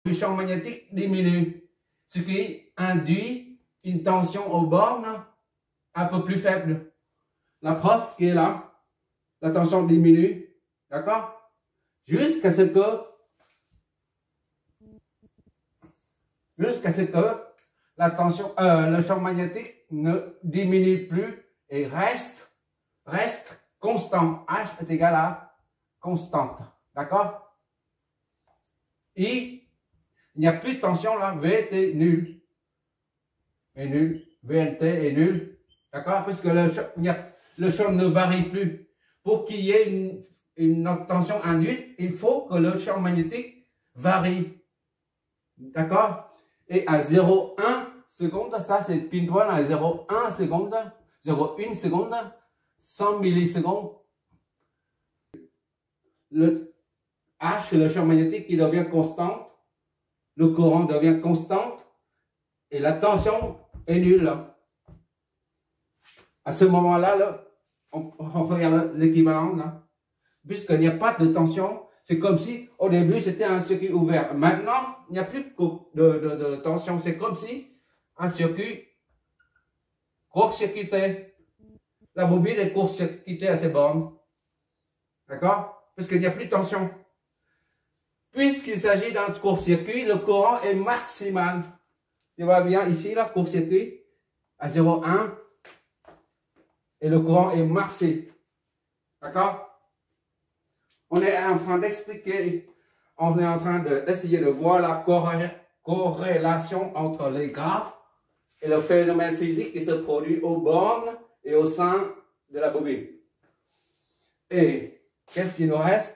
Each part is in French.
le champ magnétique diminue, ce qui induit une tension aux bornes un peu plus faible. La preuve qui est là, la tension diminue, d'accord? Jusqu'à ce que la tension, le champ magnétique ne diminue plus et reste constant. H est égal à constante, d'accord? Il n'y a plus de tension là, VT nul. Est nul, VNT est nul, d'accord? Parce que le champ ne varie plus. Pour qu'il y ait une tension induite, il faut que le champ magnétique varie. D'accord? Et à 0,1 seconde, ça c'est pile poil à 0,1 seconde, 0,1 seconde, 100 millisecondes. Le H, le champ magnétique, il devient constant, le courant devient constant et la tension est nulle. À ce moment-là, là, on regarde l'équivalent. Puisqu'il n'y a pas de tension, c'est comme si au début c'était un circuit ouvert. Maintenant, il n'y a plus de tension. C'est comme si un circuit court-circuité. La bobine est court-circuitée à ses bornes. D'accord? Parce qu'il n'y a plus de tension. Puisqu'il s'agit d'un court-circuit, le courant est maximal. Tu vois bien ici, là, court-circuit à 0,1. Et le courant est marqué. D'accord? On est en train d'expliquer, on est en train d'essayer de voir la corrélation entre les graphes et le phénomène physique qui se produit aux bornes et au sein de la bobine. Et qu'est-ce qu'il nous reste?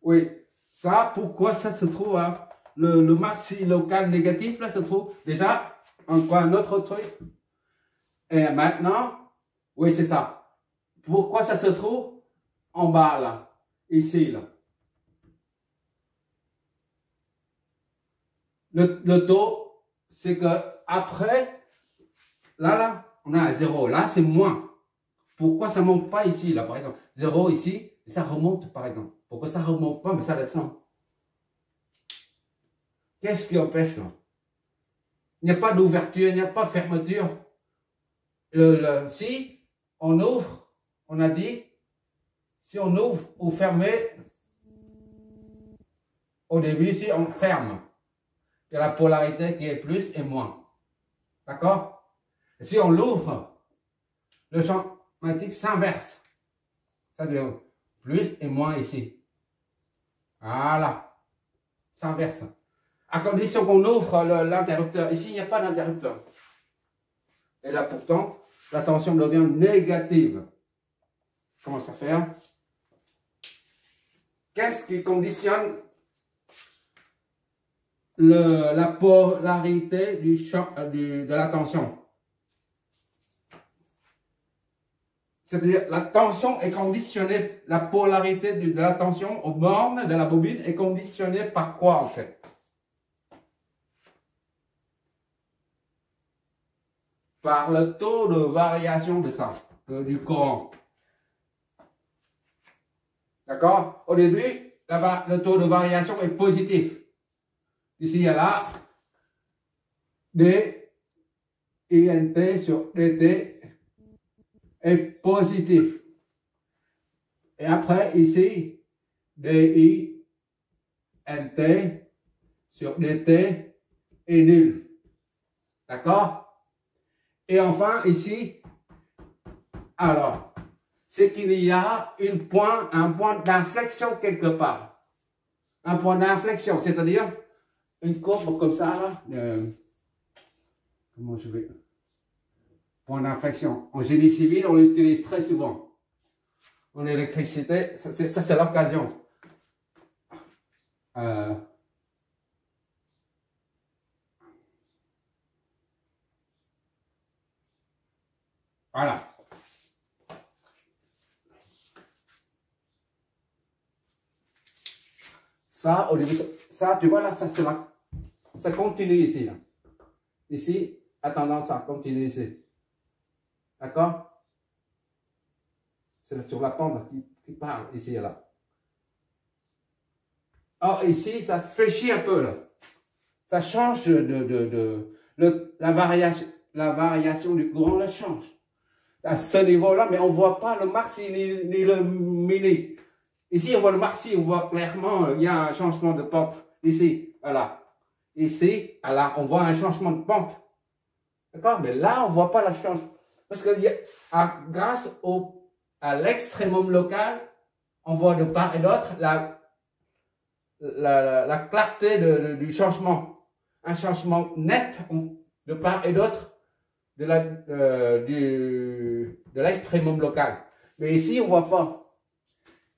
Oui, ça, pourquoi ça se trouve, hein? Le maxi local négatif, là, se trouve déjà encore un autre truc. Et maintenant, oui, c'est ça. Pourquoi ça se trouve en bas, là, ici, là. Le taux, c'est que après, là, on a un 0. Là, c'est moins. Pourquoi ça ne monte pas ici, là, par exemple? 0 ici, et ça remonte, par exemple. Pourquoi ça ne remonte pas, mais ça descend? Qu'est-ce qui empêche, là? Il n'y a pas d'ouverture, il n'y a pas de fermeture. Si on ouvre, on a dit, si on ouvre ou fermer, au début, si on ferme, il y a la polarité qui est plus et moins. D'accord? Si on l'ouvre, le champ magnétique s'inverse. Ça devient plus et moins ici. Voilà. S'inverse. À condition qu'on ouvre l'interrupteur. Ici, il n'y a pas d'interrupteur. Et là, pourtant, la tension devient négative. Comment ça fait? Qu'est-ce qui conditionne la polarité du champ, de la tension? C'est-à-dire, la tension est conditionnée, la polarité de la tension aux bornes de la bobine est conditionnée par quoi, en fait? Par le taux de variation de ça, du courant. D'accord? Au début, le taux de variation est positif. Ici, il y a là dINT sur dt est positif. Et après, ici, dINT sur dt est nul. D'accord? Et enfin, ici, alors, c'est qu'il y a un point d'inflexion quelque part. Un point d'inflexion, c'est-à-dire une courbe comme ça, là. Comment je vais... Point d'inflexion. En génie civil, on l'utilise très souvent. En électricité, ça c'est l'occasion. Voilà. Ça, au début, ça, tu vois là, ça c'est là. Ça continue ici, là. Ici, a tendance à continuer ici. D'accord? C'est sur la pente qui parle ici et là. Alors ici, ça fléchit un peu là. Ça change la variation du courant, là change. À ce niveau-là, mais on ne voit pas le maxi ni le mini. Ici, on voit le maxi, on voit clairement, il y a un changement de pente. Ici, voilà. Ici, voilà, on voit un changement de pente. D'accord? Mais là, on ne voit pas la change. Parce que grâce à l'extrémum local, on voit de part et d'autre la clarté du changement. Un changement net de part et d'autre de l'extrémum local. Mais ici, on ne voit pas.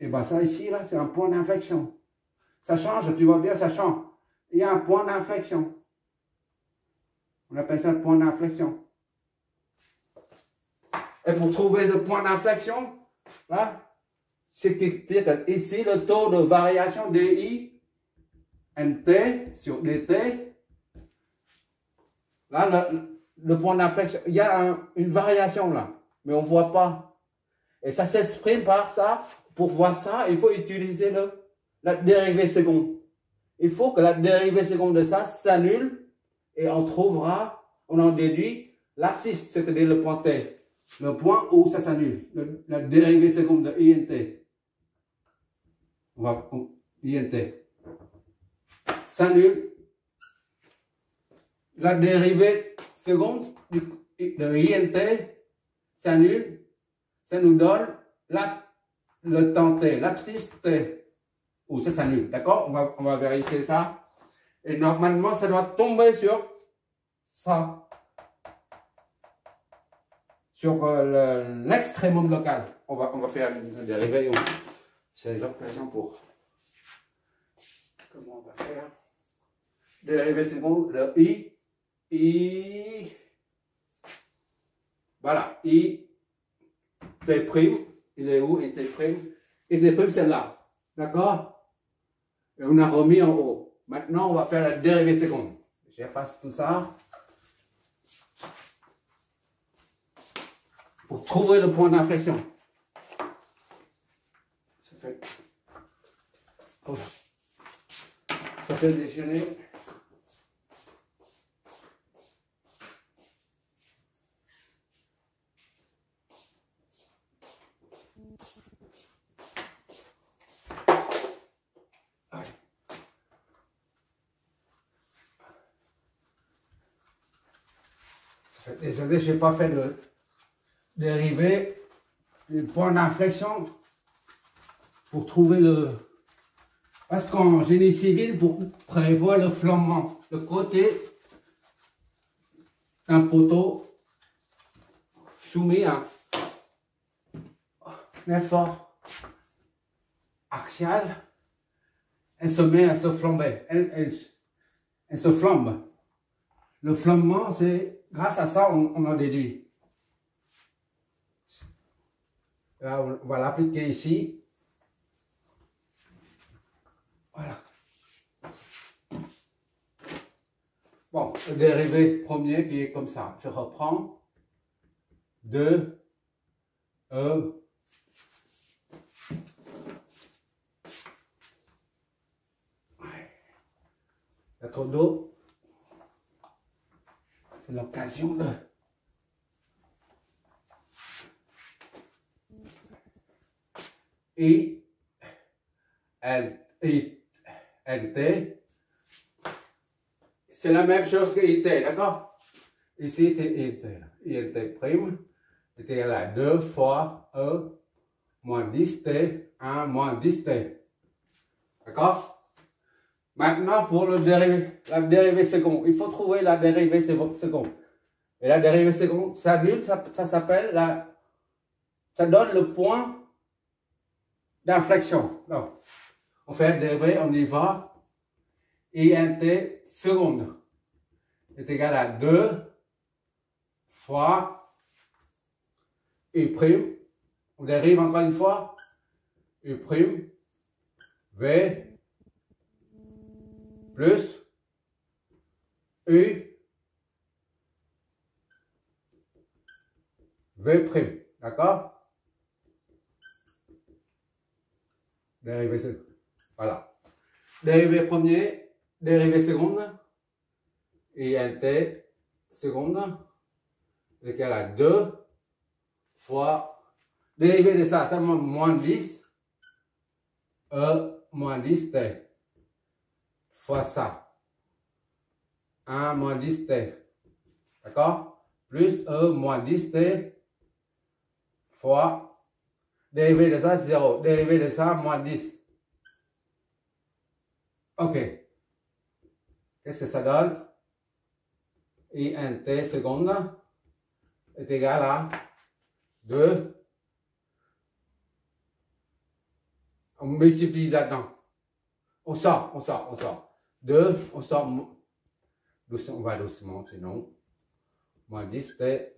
Et bien ça ici, là, c'est un point d'inflexion. Ça change, tu vois bien, ça change. Il y a un point d'inflexion. On appelle ça le point d'inflexion. Et pour trouver le point d'inflexion, là, c'est ici le taux de variation DI, NT sur DT. Là, le point d'inflexion, il y a une variation là, mais on ne voit pas. Et ça s'exprime par ça. Pour voir ça, il faut utiliser la dérivée seconde. Il faut que la dérivée seconde de ça s'annule et on en déduit l'abscisse, c'est-à-dire le point T. Le point où ça s'annule. La dérivée seconde de INT. INT. S'annule. La dérivée seconde de INT s'annule. Ça nous donne le temps T, l'abscisse T. Ou ça s'annule. D'accord? On va vérifier ça. Et normalement, ça doit tomber sur ça. Sur l'extrémum local. On va faire une dérivée. C'est l'occasion pour. Comment on va faire? Dérivée seconde de I. Voilà. I. T'. Il est où? I T'. I T', c'est là. D'accord? Et on a remis en haut. Maintenant, on va faire la dérivée seconde. J'efface tout ça. Pour trouver le point d'inflexion. Ça fait déjeuner. Désolé, je n'ai pas fait de dérivée du point d'inflexion pour trouver parce qu'en génie civil, pour prévoir le flambement, le côté d'un poteau soumis à un effort axial, elle se met à se flamber. Elle se flambe. Le flambement, c'est grâce à ça, on en déduit. Là, on va l'appliquer ici. Voilà. Bon, le dérivé premier qui est comme ça. Je reprends. 2, E. Il y a trop d'eau. C'est l'occasion de... I, NT, c'est la même chose que IT, d'accord? Ici, c'est IT. INT prime est égal à 2 fois E moins 10T, 1 moins 10T. D'accord? Maintenant, pour la dérivée seconde, il faut trouver la dérivée seconde. Et la dérivée seconde, ça s'appelle ça donne le point d'inflexion. Donc, on fait la dérivée, on y va. INT seconde est égal à 2 fois U'. On dérive encore une fois. U', V plus U V'. D'accord? Dérivée seconde. Voilà. dérivé premier, dérivé seconde, INT seconde, égal à 2 fois, dérivé de ça, ça moins 10, E moins 10 T, fois ça, 1 moins 10 T, d'accord? Plus E moins 10 T, fois, dérivé de ça, 0, dérivé de ça, moins 10. Ok. Qu'est-ce que ça donne? INT seconde est égal à 2. On multiplie là-dedans. On sort. 2, on sort. Doucement, on va doucement, sinon. Moins 10 T.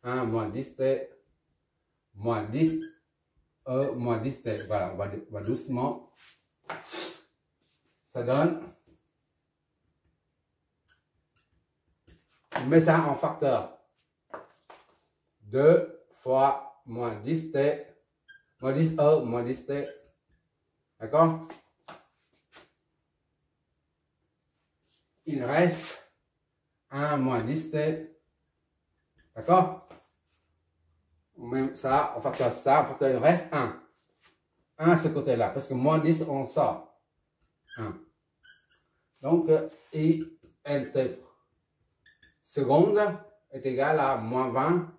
1 moins 10 T. Moins 10. E moins 10 T. Voilà, on va doucement. Ça donne. On met ça en facteur. 2 fois moins 10 T. Moins 10 E moins 10 T. D'accord? Il reste 1 moins 10 T. D'accord? On met ça, on facteur ça, on facteur, il reste 1. 1 à ce côté-là, parce que moins 10, on sort. 1. Donc, INT seconde est égal à moins 20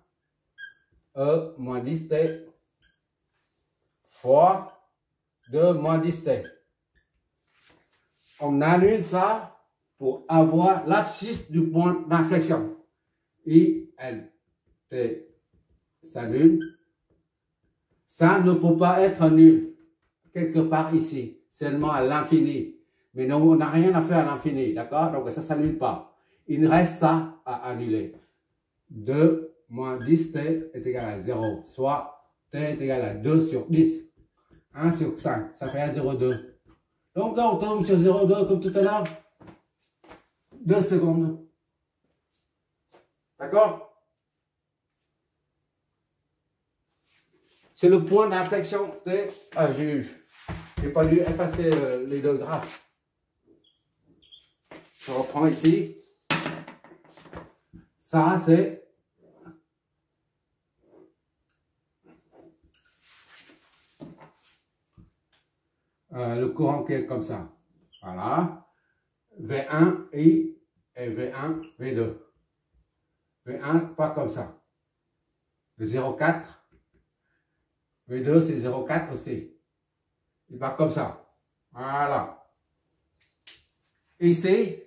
E moins 10 T fois 2 moins 10 T. On annule ça pour avoir l'abscisse du point d'inflexion. INT s'annule. Ça ne peut pas être nul quelque part ici, seulement à l'infini. Mais non, on n'a rien à faire à l'infini, d'accord? Donc ça ne s'annule pas. Il reste ça à annuler. 2 moins 10T est égal à 0, soit T est égal à 2 sur 10. 1 sur 5, ça fait 0,2. Donc là, on tombe sur 0,2 comme tout à l'heure. 2 secondes. D'accord? C'est le point d'inflexion T. Ah, j'ai pas dû effacer les deux graphes. Je reprends ici. Ça, c'est le courant qui est comme ça. Voilà. V1, I et V1, V2. V1, pas comme ça. Le 0,4. V2, c'est 0,4 aussi. Il part comme ça. Voilà. Ici,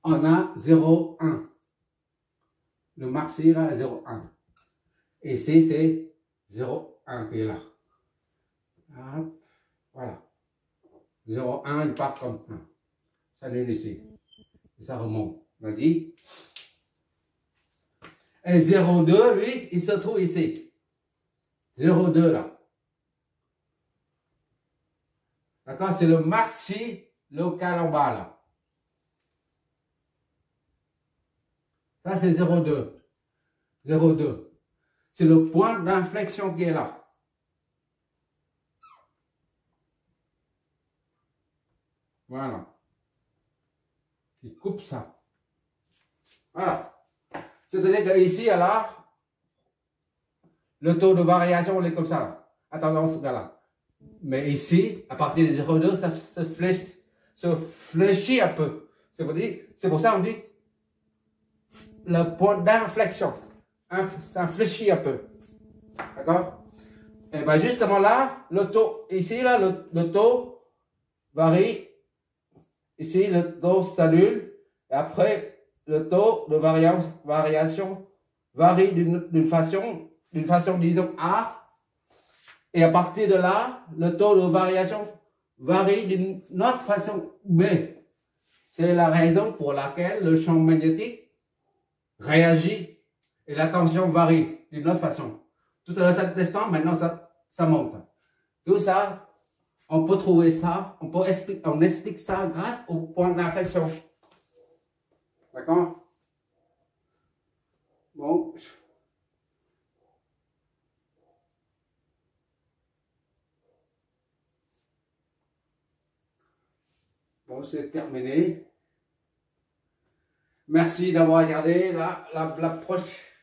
on a 0,1. Le maxi là est 0,1. Ici, c'est 0,1 qui est là. Voilà. 0,1, il part comme 1. Ça annule ici. Et ça remonte. On a dit. Et 0,2, lui, il se trouve ici. 0,2 là. D'accord? C'est le maxi local en bas là. Ça, c'est 0,2. 0,2. C'est le point d'inflexion qui est là. Voilà. Qui coupe ça. Voilà. C'est-à-dire qu'ici, alors, le taux de variation, il est comme ça. Là, à tendance là. Mais ici, à partir de 0,2, ça se fléchit un peu. C'est pour ça qu'on dit le point d'inflexion. Ça fléchit un peu. D'accord? Et bien justement là, le taux, ici, là, le taux varie. Ici, le taux s'annule. Et après, le taux de variation varie d'une façon, disons, A. Et à partir de là, le taux de variation varie d'une autre façon B. C'est la raison pour laquelle le champ magnétique réagit et la tension varie d'une autre façon. Tout à l'heure, ça descend, maintenant ça monte. Tout ça, on peut trouver ça, on explique ça grâce au point d'inflexion. D'accord? Bon. Bon, c'est terminé. Merci d'avoir regardé la proche.